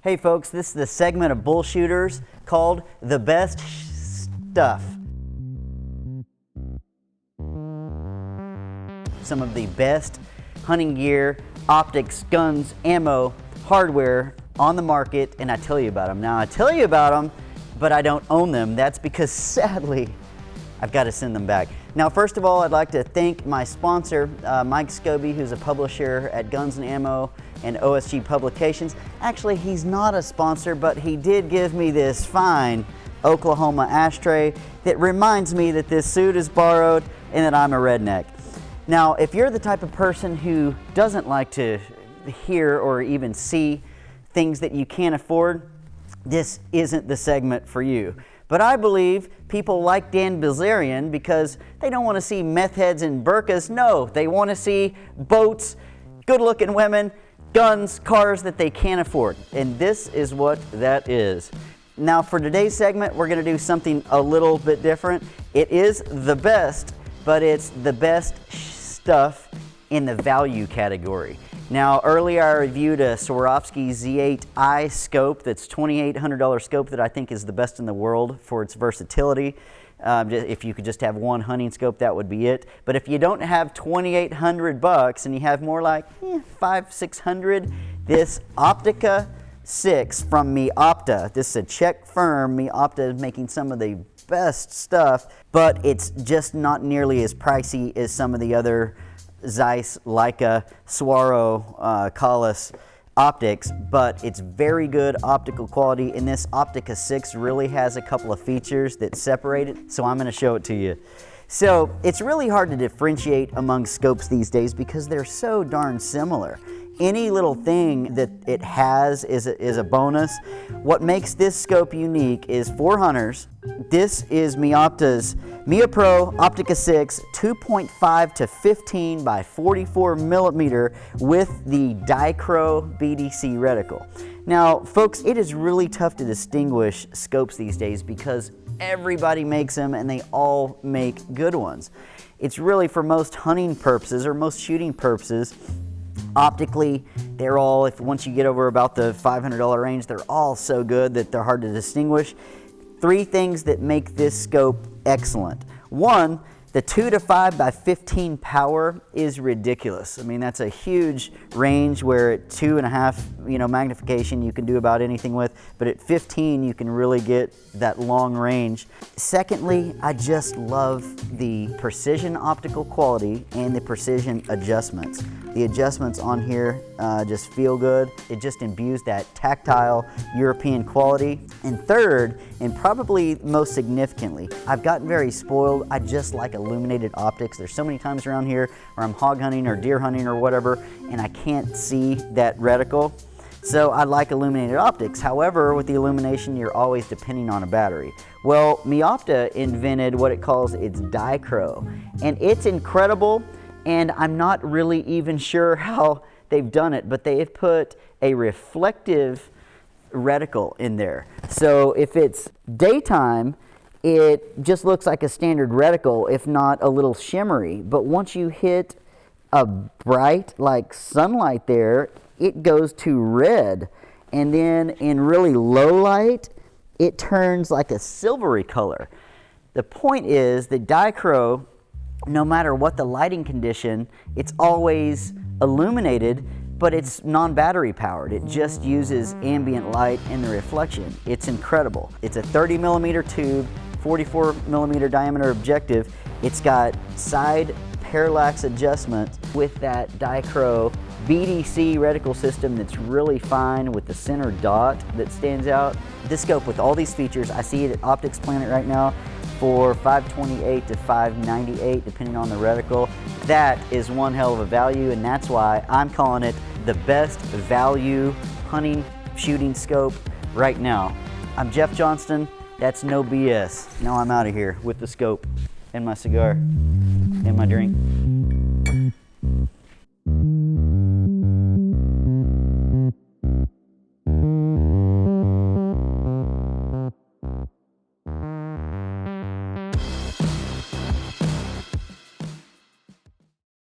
Hey folks, this is the segment of BullShooters called The Best Stuff. Some of the best hunting gear, optics, guns, ammo, hardware on the market, and I tell you about them. Now I tell you about them, but I don't own them. That's because sadly, I've got to send them back. Now, first of all, I'd like to thank my sponsor, Mike Scobie, who's a publisher at Guns & Ammo and OSG Publications. Actually, he's not a sponsor, but he did give me this fine Oklahoma ashtray that reminds me that this suit is borrowed and that I'm a redneck. Now, if you're the type of person who doesn't like to hear or even see things that you can't afford, this isn't the segment for you. But I believe people like Dan Bilzerian because they don't want to see meth heads in burqas. No, they want to see boats, good-looking women, guns, cars that they can't afford. And this is what that is. Now, for today's segment, we're going to do something a little bit different. It is the best, but it's the best stuff in the value category. Now, earlier I reviewed a Swarovski Z8i scope that's $2,800 scope that I think is the best in the world for its versatility. If you could just have one hunting scope, that would be it. But if you don't have $2,800 and you have more like $500-600, this Optika 6 from Meopta. This is a Czech firm. Meopta is making some of the best stuff, but it's just not nearly as pricey as some of the other Zeiss, Leica, Swaro, Collis optics, but it's very good optical quality, and this Optika 6 really has a couple of features that separate it, so I'm going to show it to you. So it's really hard to differentiate among scopes these days because they're so darn similar. Any little thing that it has is a bonus. What makes this scope unique is for hunters. This is Meopta's Meopro Optika 6 2.5 to 15 by 44 millimeter with the Dichro BDC reticle. Now, folks, it is really tough to distinguish scopes these days because everybody makes them and they all make good ones. It's really for most hunting purposes or most shooting purposes. Optically, they're all, once you get over about the $500 range, they're all so good that they're hard to distinguish. Three things that make this scope excellent. One, the 2 to 5 by 15 power is ridiculous. I mean, that's a huge range where at 2.5, magnification you can do about anything with, but at 15 you can really get that long range. Secondly, I just love the precision optical quality and the precision adjustments. The adjustments on here just feel good. It just imbues that tactile European quality. And third, and probably most significantly, I've gotten very spoiled. I just like illuminated optics. There's so many times around here where I'm hog hunting or deer hunting or whatever, and I can't see that reticle. So I like illuminated optics. However, with the illumination, you're always depending on a battery. Well, Meopta invented what it calls its Dichro, and it's incredible. And I'm not really even sure how they've done it, but they have put a reflective reticle in there. So if it's daytime, it just looks like a standard reticle, if not a little shimmery. But once you hit a bright, like sunlight there, it goes to red. And then in really low light, it turns like a silvery color. The point is that Dichro, no matter what the lighting condition, it's always illuminated, but it's non-battery powered. It just uses ambient light and the reflection. It's incredible. It's a 30 millimeter tube, 44 millimeter diameter objective. It's got side parallax adjustment with that Dichro BDC reticle system that's really fine with the center dot that stands out. This scope with all these features, I see it at Optics Planet right now, for $528 to $598 depending on the reticle. That is one hell of a value, and that's why I'm calling it the best value hunting shooting scope right now. I'm Jeff Johnston. That's no BS. Now I'm out of here with the scope and my cigar and my drink.